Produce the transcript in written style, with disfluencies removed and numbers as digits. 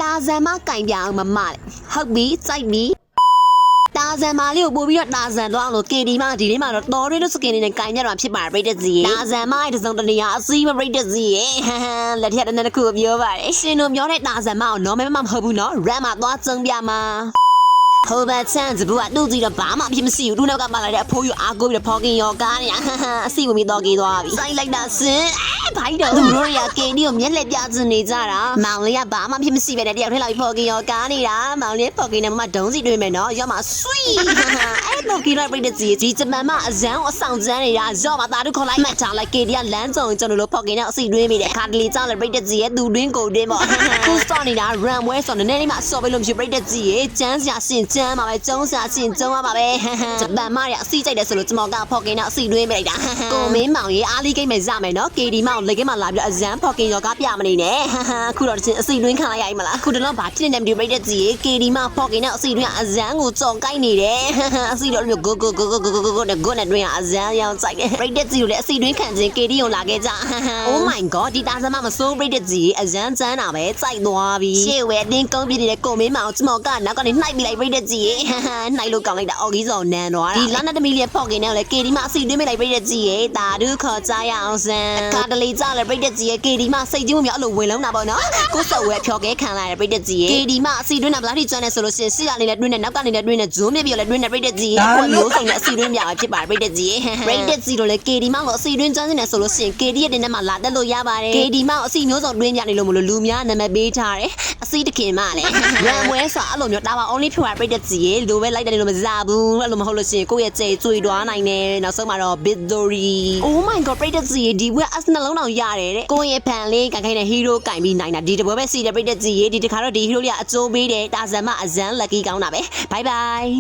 တာဇန်မကင်ပြအောင်မမလေဟုတ်ပြီစိုက်ပြီတာဇန်မာလေးကိုပို့ပြီးတော့တာဇန်သွားအောင်လို့ KD မဒီလေးမှာတော့တော်ရီတို့စကင်နေနဲ့ကင်ကြတော့ဖြစ်ပါပြိတ္တစီတာဇန်မရဲ့တစုံတနေရာအစီးမပြိတ္တစီရဲ့လက်ထက်တစ်ခုပြောပါတယ်ရှင်တို့ပြောတဲ့တာဇန်မအောင်နော်မဲမမဟုတ်ဘူးနော် RAM မှာသွားကျုံပြမှာဟိုဘက်ချန်စဘူးကတူးကြည့်တော့ဘာမှဖြစ်မရှိဘူးသူနောက်ကပါလာတဲ့အဖိုးယူအားကိုးပြီးတော့ဖော်ကင်ရောကားနေတာအစီဝင်ပြီးတော့ကေးသွားပြီစိုက်လိုက်တာစင်ဘိုက်တော့သူတို့ရကေဒီကိုမျက်လက်ပြချင်နေကြတာမောင်လေးကဘာမှဖြစ်မရှိပဲနဲ့တယောက်ထဲလာပြီးဖော်ကင်ရောကားနေတာမောင်လေးဖော်ကင်နဲ့မမဒုံးစီတွေ့မယ်နော်ရောက်မှာဆွီအဲ့တော့ကေးလိုက်ပြတဲ့စီဒီဂျပန်မအဇန်းအဆောင်ကျန်းနေတာရောက်မှာတာတို့ခေါ်လိုက်မှတ်ထားလိုက်ကေဒီကလမ်းစုံကျွန်တော်တို့ဖော်ကင်နဲ့အစီတွင်းမိတယ်ခါတလီကြောင့်လည်းပြတဲ့စီရဲ့သူတွင်းကိုတွင်းပေါ့သူစောနေတာ runway ဆိုတော့နည်းနည်းမှစော်ပေးလို့မရှိပြတဲ့စီရဲ့ကျန်းစရာစင်ကျန်းမှာပဲကျုံးစားချင်းကျုံးရပါပဲဂျပန်မရအစီကြိုက်တယ်ဆိုလို့ကျွန်တော်ကဖော်ကင်နဲ့အစီတွင်းမိလိုက်တာကိုမင်းမောင်ရေးအားလေးကိတ်မဲ့ရမယ်နော် KD မောင်လေကိတ်မှလာပြီးအဇန်းဖော်ကင်ရောကပြမနေနဲ့ခုတော့ချင်းအစီတွင်းခံလိုက်ရမလားခုတလုံးဘာဖြစ်နေတယ်ပြိတ္တကြီး KD မောင်ဖော်ကင်နဲ့အစီတွင်းအဇန်းကိုကြော်ကိုက်နေတယ်အစီတော့မျိုးကိုနဲ့တွင်းအဇန်းရောင်းစိုက်တယ်ပြိတ္တကြီးကိုလည်းအစီတွင်းခံချင်း KD ကိုလာခဲ့ကြ Oh my god ဒီတာစမမစိုးပြိတ္တကြီးအဇန်းကျန်းတာပဲစိုက်သွားပြီရှေ့ဝဲတင်းကုန်းပြနေတဲ့ကိုမင်းမောင်ကျွန်တော်ကနောက်ကနေနှိုက်ပြီးလိုက်ပြိတ္တကြီးနှိုက်လို့ကောင်းလိုက်တာအော်ကြီးစောနန်းသွားတာဒီလမ်းနဲ့တမီလေးဖော့ကင်နဲ့လေ KD မအစီတွင်းမိလိုက်ပြိတ္တကြီးရဲ့တာဒုခေါ်ကြရအောင်စံအခါတလေကြလေပြိတ္တကြီးရဲ့ KD မစိတ်ကြီးမမြောက်အဲ့လိုဝင်လုံးတာပေါ့နော်ကိုစောဝဲဖြော်ကဲခံလာရပြိတ္တကြီးရဲ့ KD မအစီတွင်းနဲ့ဗလာတီကျွမ်းနေဆိုလို့ရှင်ရှေ့ကနေလည်းတွင်းနဲ့နောက်ကနေလည်းတွင်းနဲ့ဇွန်းမြပြလည်းတွင်းနဲ့ပြိတ္တကြီးရဲ့ကိုမျိုးစုံနဲ့အစီတွင်းပြပဲဖြစ်ပါတယ်ပြိတ္တကြီးရဲ့ပြိတ္တကြီးတို့လေ KD မကိုအစီတွင်းကျွမ်းနေဆိုလို့ရှင် KD ရဲ့တင်ထဲမှာလာတက်လို့ရပါတယ် KD မအစီမျိုးစုံတွင်းပြနေလို့မလို့လူများနာမည်ပေးထားတယ်အစီတခင်မလည်းရံဝဲဆိုအဲ့လိုမျိုးတာပါ only ဖြော်ရပြိတ္တကြီးရဲ့လိုပဲလိုက်တယ်လို့မစားဘူးအဲ့လိုမဟုတ်လို့ရှင်ကိုယ့်ရဲ့ကြိတ်ကျွေသွားနိုင်တယ်နောက်ဆုံးမှာတော့ victory oh my god ပြိတ္တကြီးဒီဘွဲအစနှလုံးတော်ရတယ်တဲ့ကိုယ့်ရဲ့ဖန်လေးကန်ခိုင်းတဲ့ hero ကင်ပြီးနိုင်တာဒီတပွဲပဲစီတဲ့ပြိတ္တကြီးဒီတခါတော့ဒီ hero လေးကအကျိုးပေးတယ်တာဇန်မအဇန် lucky ကောင်းတာပဲ bye bye